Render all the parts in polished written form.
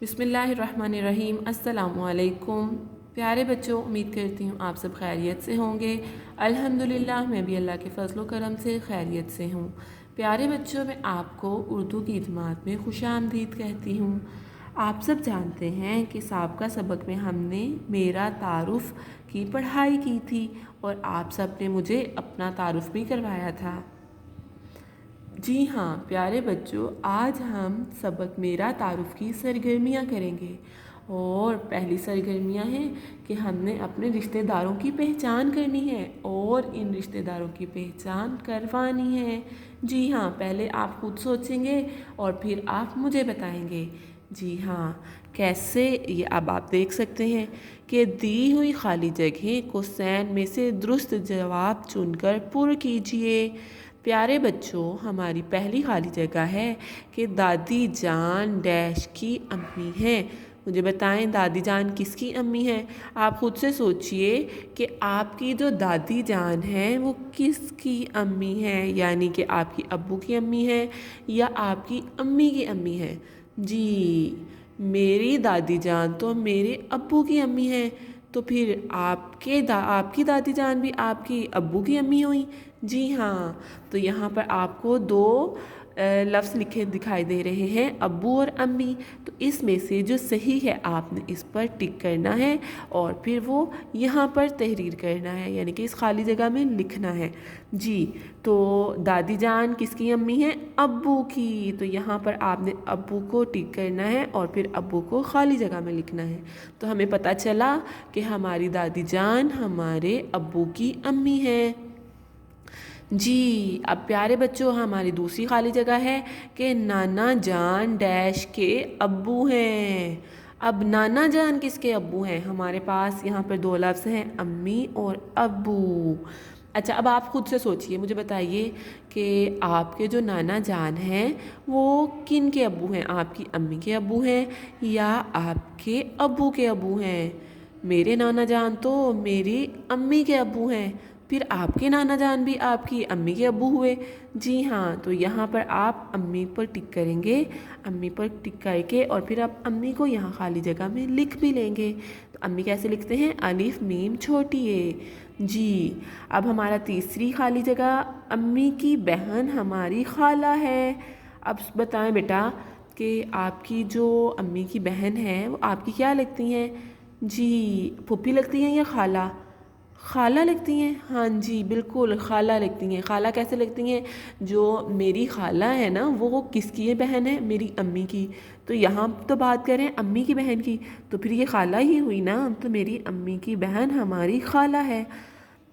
बिस्मिल्लाहिर्रहमानिर्रहीम। अस्सलामु अलैकुम। प्यारे बच्चों, उम्मीद करती हूँ आप सब खैरियत से होंगे। अल्हम्दुलिल्लाह मैं भी अल्लाह के फजल करम से खैरियत से हूँ। प्यारे बच्चों, मैं आपको उर्दू की जमात में खुशामदीद कहती हूँ। आप सब जानते हैं कि साबका सबक में हमने मेरा तारुफ़ की पढ़ाई की थी और आप सब ने मुझे अपना तारुफ़ भी करवाया था। जी हाँ प्यारे बच्चों, आज हम सबक मेरा तारुफ़ की सरगर्मियाँ करेंगे और पहली सरगर्मियाँ हैं कि हमने अपने रिश्तेदारों की पहचान करनी है और इन रिश्तेदारों की पहचान करवानी है। जी हाँ, पहले आप खुद सोचेंगे और फिर आप मुझे बताएंगे। जी हाँ, कैसे, ये अब आप देख सकते हैं कि दी हुई खाली जगह को सैन में से दुरुस्त जवाब चुनकर पुर कीजिए। प्यारे बच्चों, हमारी पहली खाली जगह है कि दादी जान डैश की अम्मी हैं। मुझे बताएं दादी जान किसकी अम्मी हैं। आप खुद से सोचिए कि आपकी जो दादी जान हैं वो किसकी अम्मी हैं, यानी कि आपकी अब्बू की अम्मी हैं या आपकी अम्मी की अम्मी हैं। जी, मेरी दादी जान तो मेरे अब्बू की अम्मी हैं, तो फिर आपकी दादी जान भी आपकी अब्बू की अम्मी हुई। जी हाँ, तो यहाँ पर आपको दो लफ्ज़ लिखे दिखाई दे रहे हैं, अब्बू और अम्मी। तो इसमें से जो सही है आपने इस पर टिक करना है और फिर वो यहाँ पर तहरीर करना है, यानी कि इस खाली जगह में लिखना है। जी, तो दादी जान किसकी अम्मी है? अब्बू की। तो यहाँ पर आपने अब्बू को टिक करना है और फिर अब्बू को खाली जगह में लिखना है। तो हमें पता चला कि हमारी दादी जान हमारे अब्बू की अम्मी है। जी, अब प्यारे बच्चों, हमारी दूसरी खाली जगह है कि नाना जान डैश के अब्बू हैं। अब नाना जान किसके अब्बू हैं? हमारे पास यहाँ पर दो लफ्ज़ हैं, अम्मी और अब्बू। अच्छा, अब आप खुद से सोचिए, मुझे बताइए कि आपके जो नाना जान हैं वो किन के अब्बू हैं? आपकी अम्मी के अब्बू हैं या आपके अब्बू के अब्बू हैं? मेरे नाना जान तो मेरी अम्मी के अब्बू हैं, फिर आपके नाना जान भी आपकी अम्मी के अब्बू हुए। जी हाँ, तो यहाँ पर आप अम्मी पर टिक करेंगे, अम्मी पर टिक करके और फिर आप अम्मी को यहाँ खाली जगह में लिख भी लेंगे। तो अम्मी कैसे लिखते हैं? अलिफ मीम छोटी ए। जी, अब हमारा तीसरी खाली जगह, अम्मी की बहन हमारी खाला है। अब बताएं बेटा कि आपकी जो अम्मी की बहन है वो आपकी क्या लगती हैं? जी, फूफी लगती हैं या खाला? खाला लगती हैं। हाँ जी, बिल्कुल खाला लगती हैं। खाला कैसे लगती हैं? जो मेरी खाला है ना वो किसकी बहन है? मेरी अम्मी की। तो यहाँ तो बात करें अम्मी की बहन की, तो फिर ये खाला ही हुई ना, तो मेरी अम्मी की बहन हमारी खाला है।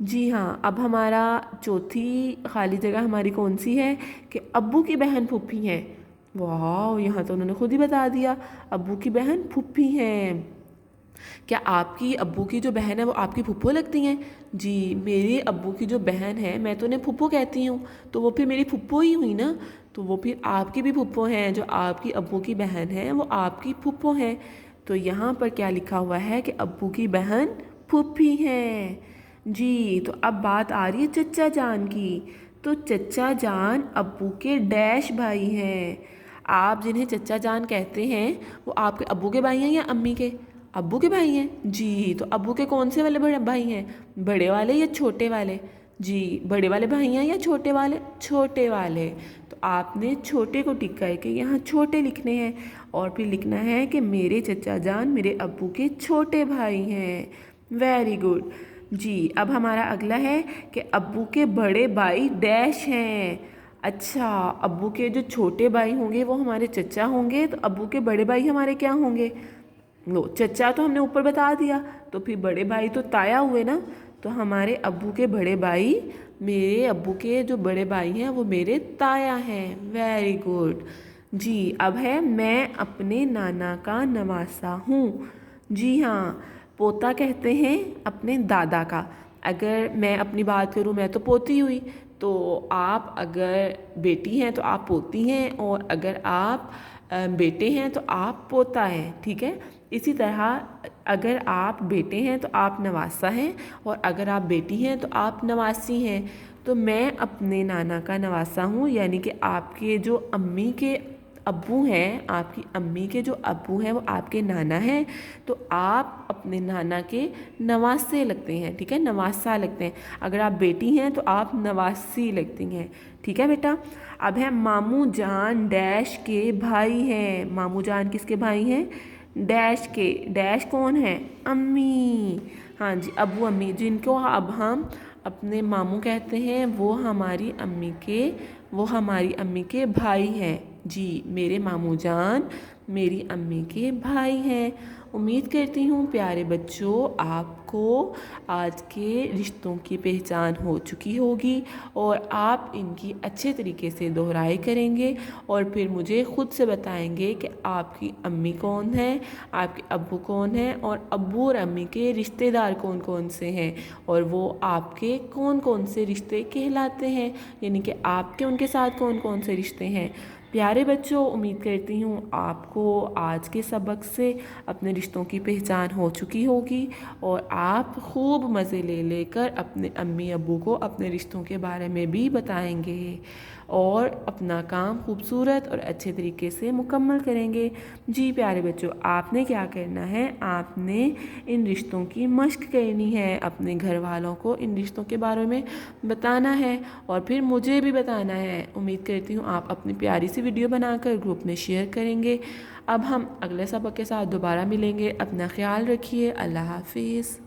जी हाँ, अब हमारा चौथी खाली जगह हमारी कौन सी है कि अब्बू की बहन फूफी हैं। वाह, यहाँ तो उन्होंने खुद ही बता दिया, अब्बू की बहन फूफी हैं। क्या आपकी अब्बू की जो बहन है वो आपकी फूफो लगती हैं? जी, मेरे अब्बू की जो बहन है मैं तो उन्हें फूफो कहती हूँ, तो वो फिर मेरी फूफो ही हुई ना। तो वो फिर आपकी भी फूफो हैं, जो आपकी अब्बू की बहन है वो आपकी फूफो हैं। तो यहाँ पर क्या लिखा हुआ है कि अब्बू की बहन फूफी हैं। जी, तो अब बात आ रही है चचा जान की। तो चचा जान अब्बू के डैश भाई हैं। आप जिन्हें चचा जान कहते हैं वो आपके अब्बू के भाई हैं या अम्मी के? अब्बू के भाई हैं। जी, तो अब्बू के कौन से वाले बड़े भाई हैं? बड़े वाले या छोटे वाले? जी, बड़े वाले भाई हैं या छोटे वाले? छोटे वाले। तो आपने छोटे को टिक करके यहाँ छोटे लिखने हैं और फिर लिखना है कि मेरे चचा जान मेरे अब्बू के छोटे भाई हैं। Very good. जी, अब हमारा अगला है कि अब्बू के बड़े भाई डैश हैं। अच्छा, अब्बू के जो छोटे भाई होंगे वो हमारे चचा होंगे, तो अब्बू के बड़े भाई हमारे क्या होंगे? लो, चचा तो हमने ऊपर बता दिया, तो फिर बड़े भाई तो ताया हुए ना। तो हमारे अब्बू के बड़े भाई, मेरे अब्बू के जो बड़े भाई हैं वो मेरे ताया हैं। Very good. जी, अब है मैं अपने नाना का नवासा हूँ। जी हाँ, पोता कहते हैं अपने दादा का। अगर मैं अपनी बात करूँ, मैं तो पोती हुई, तो आप अगर बेटी हैं तो आप पोती हैं, और अगर आप बेटे हैं तो आप पोता हैं। ठीक है, इसी तरह अगर आप बेटे हैं तो आप नवासा हैं, और अगर आप बेटी हैं तो आप नवासी हैं। तो मैं अपने नाना का नवासा हूँ, यानी कि आपके जो ابو ہیں، آپ کی امی کے جو ابو ہیں وہ آپ کے نانا ہیں، تو آپ اپنے نانا کے نواسے لگتے ہیں، ٹھیک ہے، نواسا لگتے ہیں۔ اگر آپ بیٹی ہیں تو آپ نواسی لگتی ہیں، ٹھیک ہے بیٹا۔ اب ہے ماموں جان ڈیش کے بھائی ہیں، ماموں جان کس کے بھائی ہیں؟ ڈیش کے، ڈیش کون ہے؟ امی، ہاں جی، ابو امی، جن کو اب ہم اپنے ماموں کہتے ہیں، وہ ہماری امی کے بھائی ہیں، جی میرے ماموں جان میری امی کے بھائی ہیں۔ امید کرتی ہوں پیارے بچوں آپ کو آج کے رشتوں کی پہچان ہو چکی ہوگی اور آپ ان کی اچھے طریقے سے دہرائی کریں گے اور پھر مجھے خود سے بتائیں گے کہ آپ کی امی کون ہے، آپ کے ابو کون ہیں اور ابو اور امی کے رشتہ دار کون کون سے ہیں اور وہ آپ کے کون کون سے رشتے کہلاتے ہیں، یعنی کہ آپ کے ان کے ساتھ کون کون سے رشتے ہیں۔ پیارے بچوں، امید کرتی ہوں آپ کو آج کے سبق سے اپنے رشتوں کی پہچان ہو چکی ہوگی اور آپ خوب مزے لے لے کر اپنے امی ابو کو اپنے رشتوں کے بارے میں بھی بتائیں گے اور اپنا کام خوبصورت اور اچھے طریقے سے مکمل کریں گے۔ جی پیارے بچوں، آپ نے کیا کرنا ہے، آپ نے ان رشتوں کی مشق کرنی ہے، اپنے گھر والوں کو ان رشتوں کے بارے میں بتانا ہے اور پھر مجھے بھی بتانا ہے۔ امید کرتی ہوں آپ اپنی پیاری سی ویڈیو بنا کر گروپ میں شیئر کریں گے۔ اب ہم اگلے سبق کے ساتھ دوبارہ ملیں گے، اپنا خیال رکھیے، اللہ حافظ۔